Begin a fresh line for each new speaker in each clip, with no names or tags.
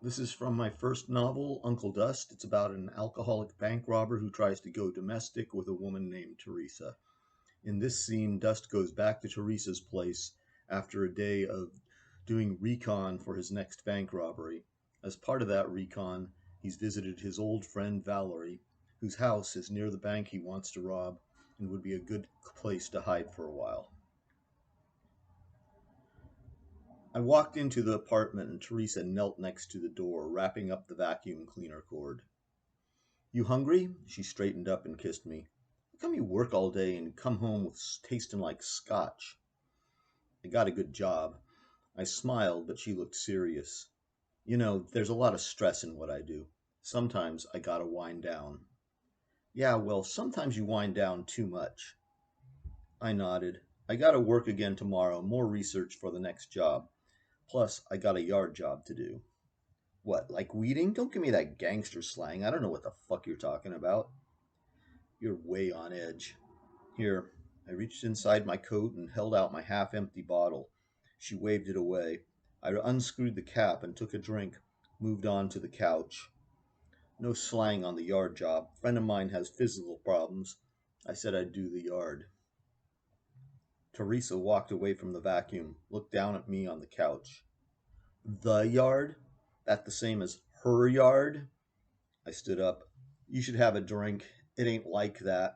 This is from my first novel, Uncle Dust. It's about an alcoholic bank robber who tries to go domestic with a woman named Teresa. In this scene, Dust goes back to Teresa's place after a day of doing recon for his next bank robbery. As part of that recon, he's visited his old friend Valerie, whose house is near the bank he wants to rob and would be a good place to hide for a while. I walked into the apartment and Teresa knelt next to the door, wrapping up the vacuum cleaner cord. You hungry? She straightened up and kissed me. How come you work all day and come home with tasting like scotch? I got a good job. I smiled, but she looked serious. You know, there's a lot of stress in what I do. Sometimes I gotta wind down. Yeah, well, sometimes you wind down too much. I nodded. I gotta work again tomorrow, more research for the next job. Plus, I got a yard job to do. What, like weeding? Don't give me that gangster slang. I don't know what the fuck you're talking about. You're way on edge. Here, I reached inside my coat and held out my half empty bottle. She waved it away. I unscrewed the cap and took a drink, moved on to the couch. No slang on the yard job. Friend of mine has physical problems. I said I'd do the yard. Teresa walked away from the vacuum, looked down at me on the couch. The yard? That the same as her yard? I stood up. You should have a drink. It ain't like that.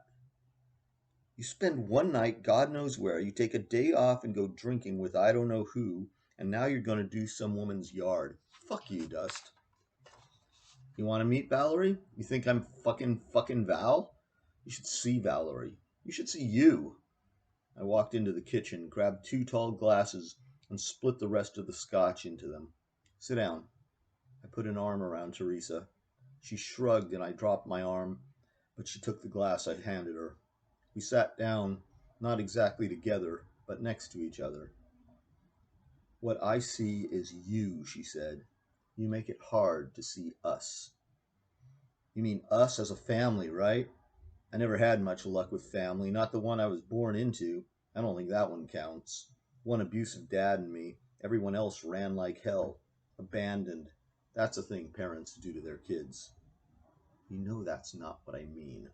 You spend one night, God knows where. You take a day off and go drinking with I don't know who, and now you're going to do some woman's yard. Fuck you, Dust. You want to meet Valerie? You think I'm fucking Val? You should see Valerie. You should see you. I walked into the kitchen, grabbed two tall glasses, and split the rest of the scotch into them. Sit down. I put an arm around Teresa. She shrugged and I dropped my arm, but she took the glass I handed her. We sat down, not exactly together, but next to each other. What I see is you, she said. You make it hard to see us. You mean us as a family, right? I never had much luck with family, not the one I was born into. I don't think that one counts. One abusive dad and me. Everyone else ran like hell. Abandoned. That's a thing parents do to their kids. You know that's not what I mean.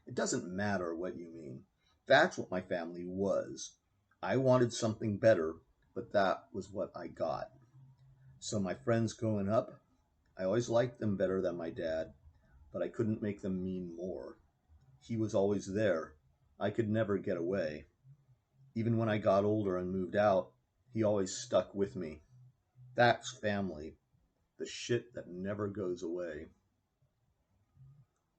It doesn't matter what you mean. That's what my family was. I wanted something better, but that was what I got. So my friends growing up, I always liked them better than my dad, but I couldn't make them mean more. He was always there. I could never get away. Even when I got older and moved out, he always stuck with me. That's family. The shit that never goes away.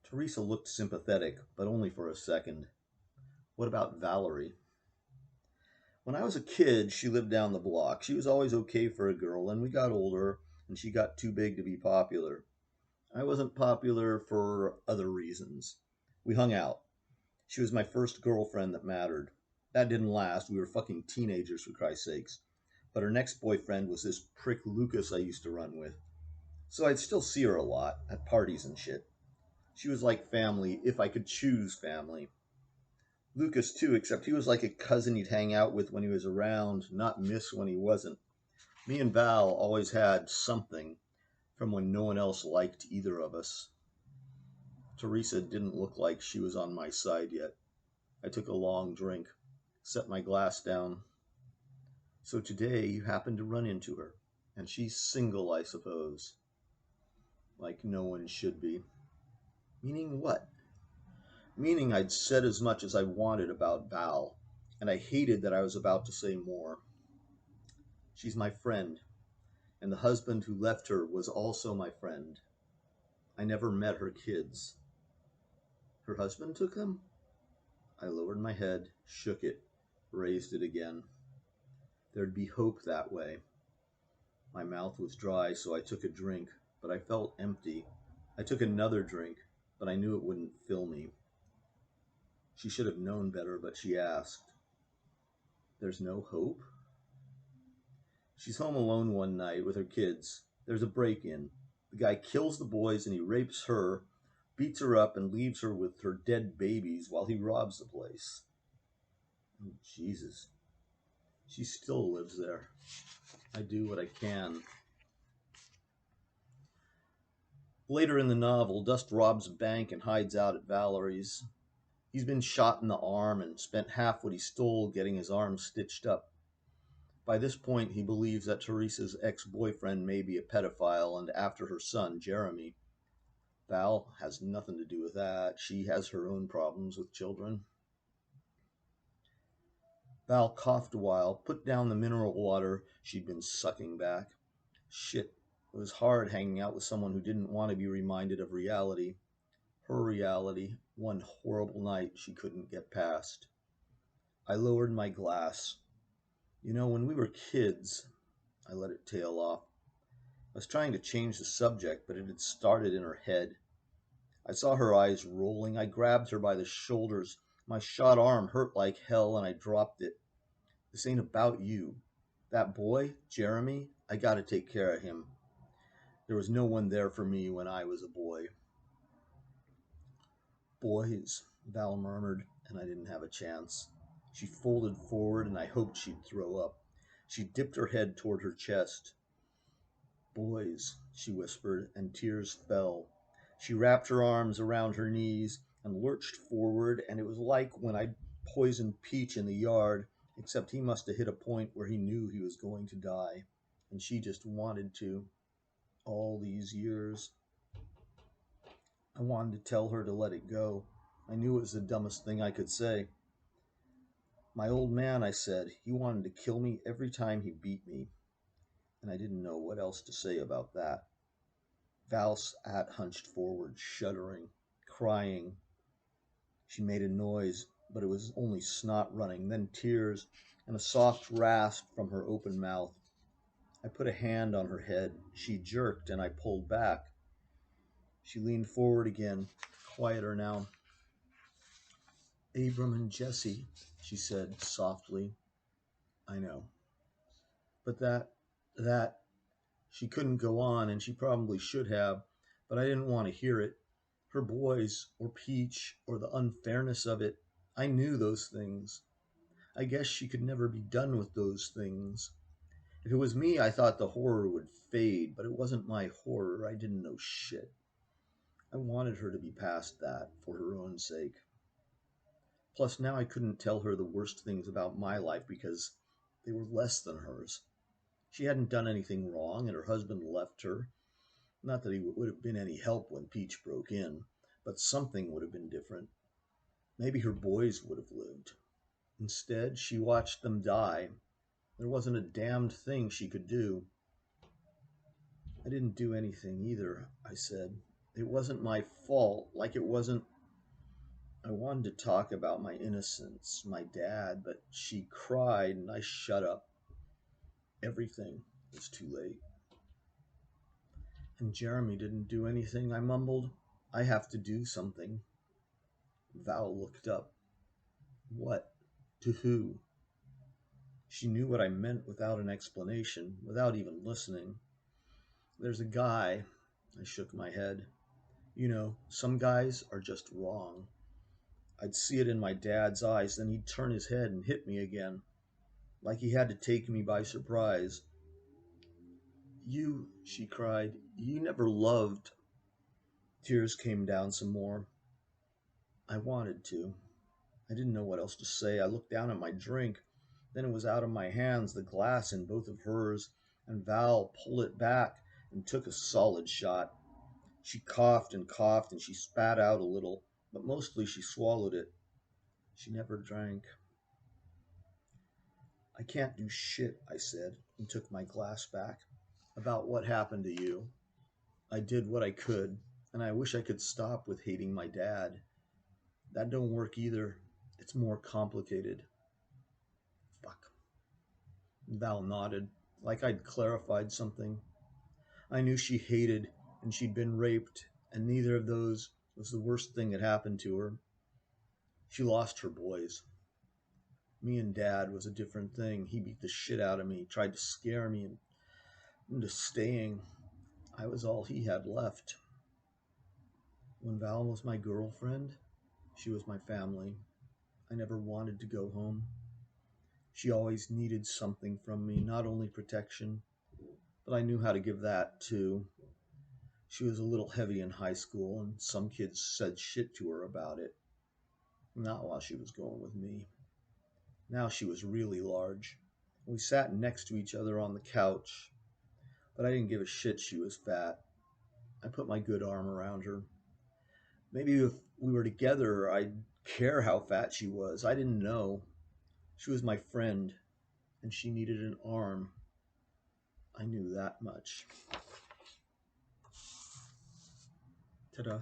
Teresa looked sympathetic, but only for a second. What about Valerie? When I was a kid, she lived down the block. She was always okay for a girl, and we got older, and she got too big to be popular. I wasn't popular for other reasons. We hung out. She was my first girlfriend that mattered. That didn't last. We were fucking teenagers, for Christ's sakes. But her next boyfriend was this prick Lucas I used to run with. So I'd still see her a lot, at parties and shit. She was like family, if I could choose family. Lucas, too, except he was like a cousin you'd hang out with when he was around, not miss when he wasn't. Me and Val always had something from when no one else liked either of us. Teresa didn't look like she was on my side yet. I took a long drink, set my glass down. So today you happened to run into her, and she's single, I suppose. Like no one should be. Meaning what? Meaning I'd said as much as I wanted about Val, and I hated that I was about to say more. She's my friend, and the husband who left her was also my friend. I never met her kids. Her husband took them? I lowered my head, shook it, raised it again. There'd be hope that way. My mouth was dry, so I took a drink, but I felt empty. I took another drink, but I knew it wouldn't fill me. She should have known better, but she asked, There's no hope? She's home alone one night with her kids. There's a break-in. The guy kills the boys and he rapes her, beats her up, and leaves her with her dead babies while he robs the place. Oh, Jesus. She still lives there. I do what I can. Later in the novel, Dust robs a bank and hides out at Valerie's. He's been shot in the arm and spent half what he stole getting his arm stitched up. By this point, he believes that Teresa's ex boyfriend may be a pedophile and after her son, Jeremy. Val has nothing to do with that. She has her own problems with children. Val coughed a while, put down the mineral water she'd been sucking back. Shit, it was hard hanging out with someone who didn't want to be reminded of reality. Her reality, one horrible night she couldn't get past. I lowered my glass. You know, when we were kids, I let it tail off. I was trying to change the subject, but it had started in her head. I saw her eyes rolling. I grabbed her by the shoulders. My shot arm hurt like hell, and I dropped it. This ain't about you. That boy, Jeremy, I gotta take care of him. There was no one there for me when I was a boy. Boys, Val murmured, and I didn't have a chance. She folded forward, and I hoped she'd throw up. She dipped her head toward her chest. Boys, she whispered, and tears fell. She wrapped her arms around her knees and lurched forward, and it was like when I poisoned Peach in the yard, except he must have hit a point where he knew he was going to die, and she just wanted to. All these years. I wanted to tell her to let it go. I knew it was the dumbest thing I could say. My old man, I said, he wanted to kill me every time he beat me, and I didn't know what else to say about that. Val sat hunched forward, shuddering, crying. She made a noise, but it was only snot running, then tears, and a soft rasp from her open mouth. I put a hand on her head. She jerked, and I pulled back. She leaned forward again, quieter now. Abram and Jesse, she said softly. I know. But that, she couldn't go on, and she probably should have, but I didn't want to hear it. Her boys, or Peach, or the unfairness of it. I knew those things. I guess she could never be done with those things. If it was me, I thought the horror would fade, but it wasn't my horror. I didn't know shit. I wanted her to be past that for her own sake. Plus, now I couldn't tell her the worst things about my life because they were less than hers. She hadn't done anything wrong, and her husband left her. Not that he would have been any help when Peach broke in, but something would have been different. Maybe her boys would have lived. Instead, she watched them die. There wasn't a damned thing she could do. I didn't do anything either, I said. It wasn't my fault, like it wasn't. I wanted to talk about my innocence, my dad, but she cried and I shut up. Everything was too late. And Jeremy didn't do anything, I mumbled. I have to do something. Val looked up. What? To who? She knew what I meant without an explanation, without even listening. There's a guy. I shook my head. You know, some guys are just wrong. I'd see it in my dad's eyes, then he'd turn his head and hit me again, like he had to take me by surprise. You, she cried, you never loved. Tears came down some more. I wanted to. I didn't know what else to say. I looked down at my drink. Then it was out of my hands, the glass in both of hers, and Val pulled it back and took a solid shot. She coughed, and she spat out a little, but mostly she swallowed it. She never drank. I can't do shit, I said, and took my glass back. About what happened to you. I did what I could, and I wish I could stop with hating my dad. That don't work either. It's more complicated. Fuck. Val nodded, like I'd clarified something. I knew she hated and she'd been raped, and neither of those was the worst thing that happened to her. She lost her boys. Me and Dad was a different thing. He beat the shit out of me, tried to scare me into staying. I was all he had left. When Val was my girlfriend, she was my family. I never wanted to go home. She always needed something from me, not only protection, but I knew how to give that too. She was a little heavy in high school, and some kids said shit to her about it. Not while she was going with me. Now she was really large. We sat next to each other on the couch, but I didn't give a shit she was fat. I put my good arm around her. Maybe if we were together, I'd care how fat she was. I didn't know. She was my friend, and she needed an arm. I knew that much. Ta-da.